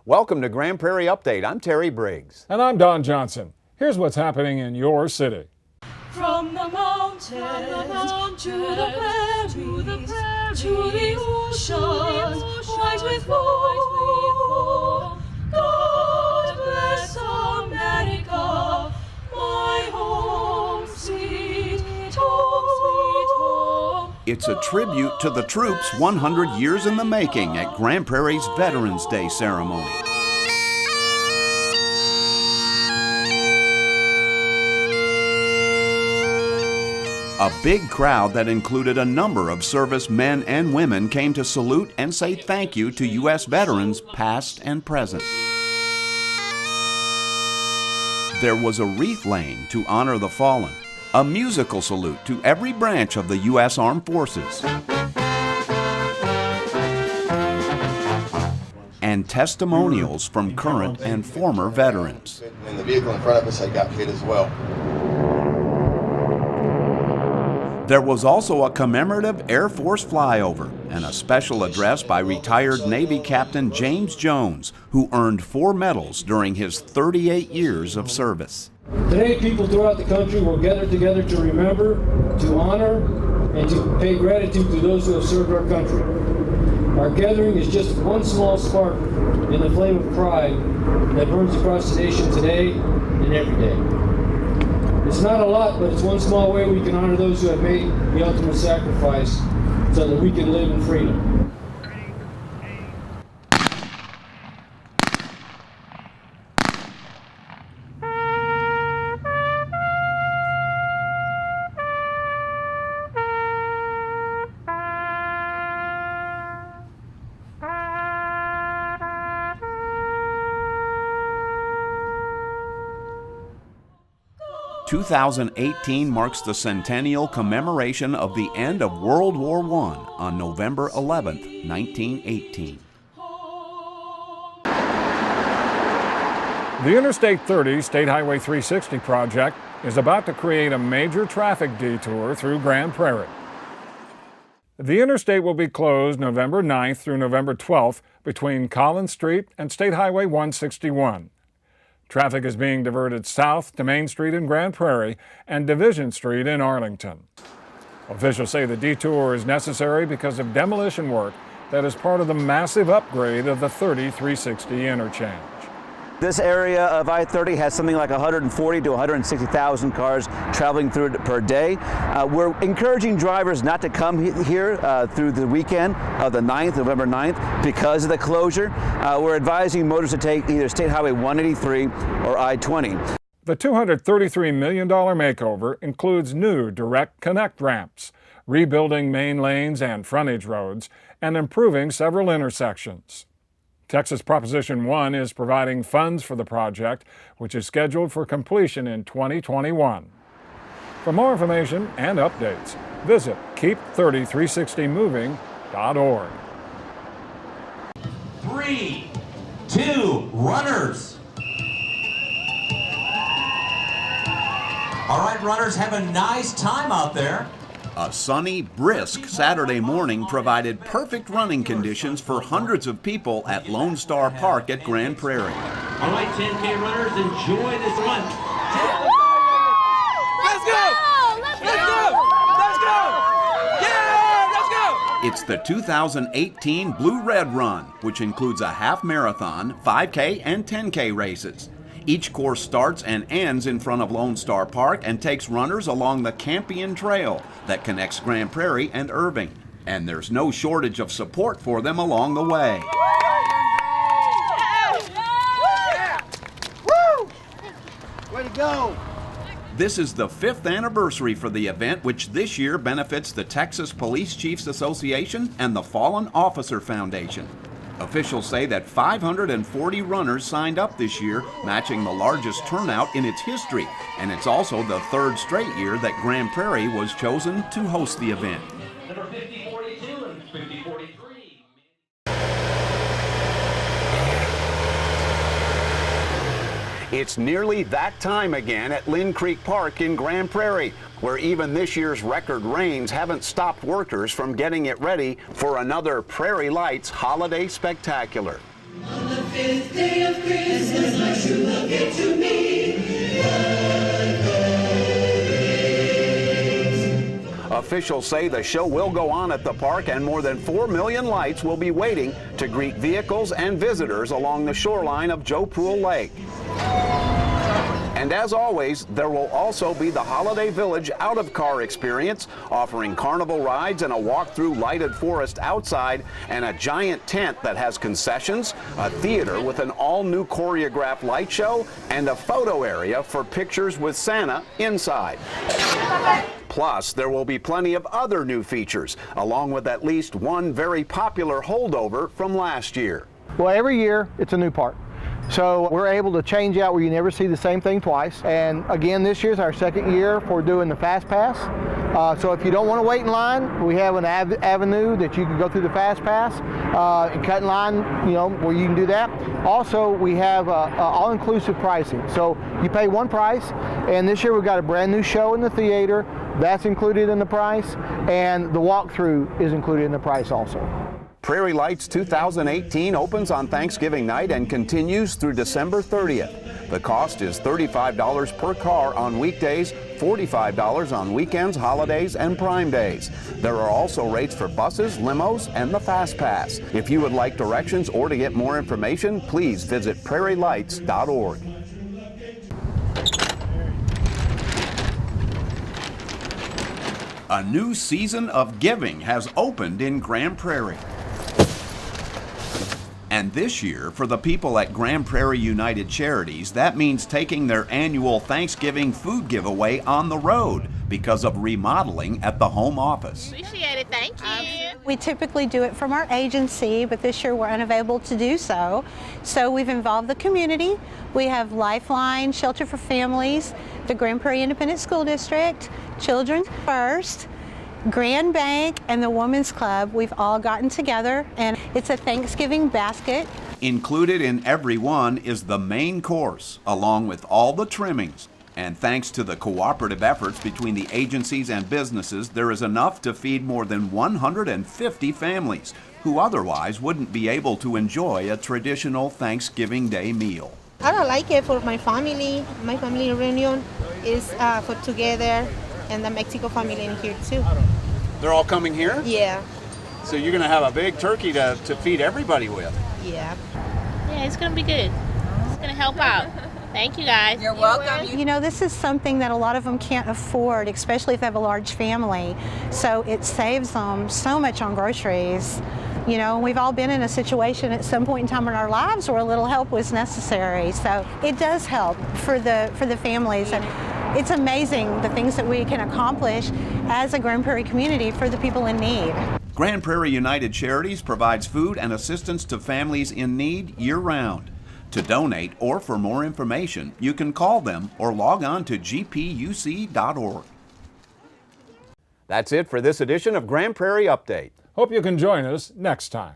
Welcome to Grand Prairie Update. I'm Terry Briggs. And I'm Don Johnson. Here's what's happening in your city. From the mountains, to the prairies, to the oceans, white with foam. God bless America, my home sweet home. It's a tribute to the troops 100 years in the making at Grand Prairie's Veterans Day ceremony. A big crowd that included a number of service men and women came to salute and say thank you to U.S. veterans past and present. There was a wreath laying to honor the fallen, a musical salute to every branch of the U.S. Armed Forces, and testimonials from current and former veterans. And the vehicle in front of us had got hit as well. There was also a commemorative Air Force flyover and a special address by retired Navy Captain James Jones, who earned 4 medals during his 38 years of service. Today, people throughout the country will gather together to remember, to honor, and to pay gratitude to those who have served our country. Our gathering is just one small spark in the flame of pride that burns across the nation today and every day. It's not a lot, but it's one small way we can honor those who have made the ultimate sacrifice so that we can live in freedom. 2018 marks the centennial commemoration of the end of World War I on November 11, 1918. The Interstate 30 State Highway 360 project is about to create a major traffic detour through Grand Prairie. The interstate will be closed November 9th through November 12th between Collins Street and State Highway 161. Traffic is being diverted south to Main Street in Grand Prairie and Division Street in Arlington. Officials say the detour is necessary because of demolition work that is part of the massive upgrade of the 30-360 interchange. This area of I-30 has something like 140 to 160,000 cars traveling through it per day. We're encouraging drivers not to come here through the weekend of the 9th, November 9th, because of the closure. We're advising motorists to take either State Highway 183 or I-20. The $233 million makeover includes new direct connect ramps, rebuilding main lanes and frontage roads, and improving several intersections. Texas Proposition 1 is providing funds for the project, which is scheduled for completion in 2021. For more information and updates, visit keep30360moving.org. 3, 2, runners. All right, runners, have a nice time out there. A sunny, brisk Saturday morning provided perfect running conditions for hundreds of people at Lone Star Park at Grand Prairie. All right, 10K runners, enjoy this run. Let's go! Let's go! Let's go! Yeah! Let's go! It's the 2018 Blue Red Run, which includes a half marathon, 5K, and 10K races. Each course starts and ends in front of Lone Star Park and takes runners along the Campion Trail that connects Grand Prairie and Irving. And there's no shortage of support for them along the way. Woo! Way to go! This is the 5th anniversary for the event, which this year benefits the Texas Police Chiefs Association and the Fallen Officer Foundation. Officials say that 540 runners signed up this year, matching the largest turnout in its history, and it's also the 3rd straight year that Grand Prairie was chosen to host the event. Number 5042 and 5043. It's nearly that time again at Lynn Creek Park in Grand Prairie, where even this year's record rains haven't stopped workers from getting it ready for another Prairie Lights holiday spectacular. 5th day of Christmas, my true love gave to me. Officials say the show will go on at the park and more than 4 million lights will be waiting to greet vehicles and visitors along the shoreline of Joe Pool Lake. And as always, there will also be the Holiday Village out-of-car experience, offering carnival rides and a walk through lighted forest outside, and a giant tent that has concessions, a theater with an all-new choreographed light show, and a photo area for pictures with Santa inside. Plus, there will be plenty of other new features, along with at least one very popular holdover from last year. Well, every year it's a new park. So we're able to change out where you never see the same thing twice. And again, this year's our second year for doing the Fast Pass. So if you don't want to wait in line, we have an avenue that you can go through the Fast Pass and cut in line, where you can do that. Also, we have all-inclusive pricing. So you pay one price, and this year we've got a brand new show in the theater. That's included in the price, and the walkthrough is included in the price also. Prairie Lights 2018 opens on Thanksgiving night and continues through December 30th. The cost is $35 per car on weekdays, $45 on weekends, holidays, and prime days. There are also rates for buses, limos, and the Fast Pass. If you would like directions or to get more information, please visit prairielights.org. A new season of giving has opened in Grand Prairie. And this year, for the people at Grand Prairie United Charities, that means taking their annual Thanksgiving food giveaway on the road because of remodeling at the home office. Appreciate it, thank you. We typically do it from our agency, but this year we're unavailable to do so. So we've involved the community. We have Lifeline, Shelter for Families, the Grand Prairie Independent School District, Children's First, Grand Bank, and the Women's Club. We've all gotten together, and it's a Thanksgiving basket. Included in every one is the main course, along with all the trimmings. And thanks to the cooperative efforts between the agencies and businesses, there is enough to feed more than 150 families who otherwise wouldn't be able to enjoy a traditional Thanksgiving Day meal. I don't like it for my family. My family reunion is put together, and the Mexico family in here too. They're all coming here? Yeah. So you're going to have a big turkey to feed everybody with? Yeah. Yeah, it's gonna be good. It's gonna help out. Thank you guys. You're welcome. This is something that a lot of them can't afford, especially if they have a large family. So it saves them so much on groceries. We've all been in a situation at some point in time in our lives where a little help was necessary. So it does help for the families. And it's amazing the things that we can accomplish as a Grand Prairie community for the people in need. Grand Prairie United Charities provides food and assistance to families in need year-round. To donate or for more information, you can call them or log on to gpuc.org. That's it for this edition of Grand Prairie Update. Hope you can join us next time.